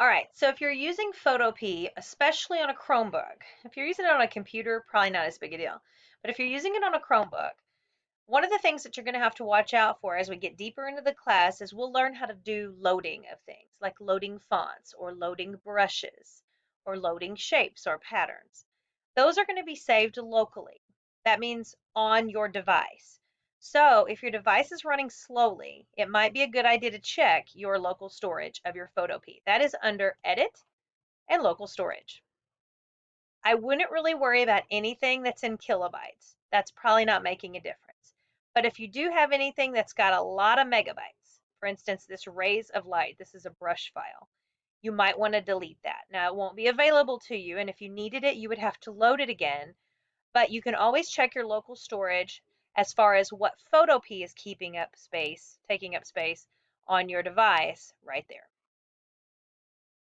All right, so if you're using Photopea, especially on a Chromebook, if you're using it on a computer, probably not as big a deal. But if you're using it on a Chromebook, one of the things that you're going to have to watch out for as we get deeper into the class is we'll learn how to do loading of things, like loading fonts or loading brushes or loading shapes or patterns. Those are going to be saved locally. That means on your device. So if your device is running slowly, it might be a good idea to check your local storage of your Photopea. That is under Edit and Local Storage. I wouldn't really worry about anything that's in kilobytes. That's probably not making a difference. But if you do have anything that's got a lot of megabytes, for instance, this Rays of Light, this is a brush file, you might want to delete that. Now, it won't be available to you, and if you needed it, you would have to load it again. But you can always check your local storage as far as what Photopea is keeping up space, taking up space on your device right there.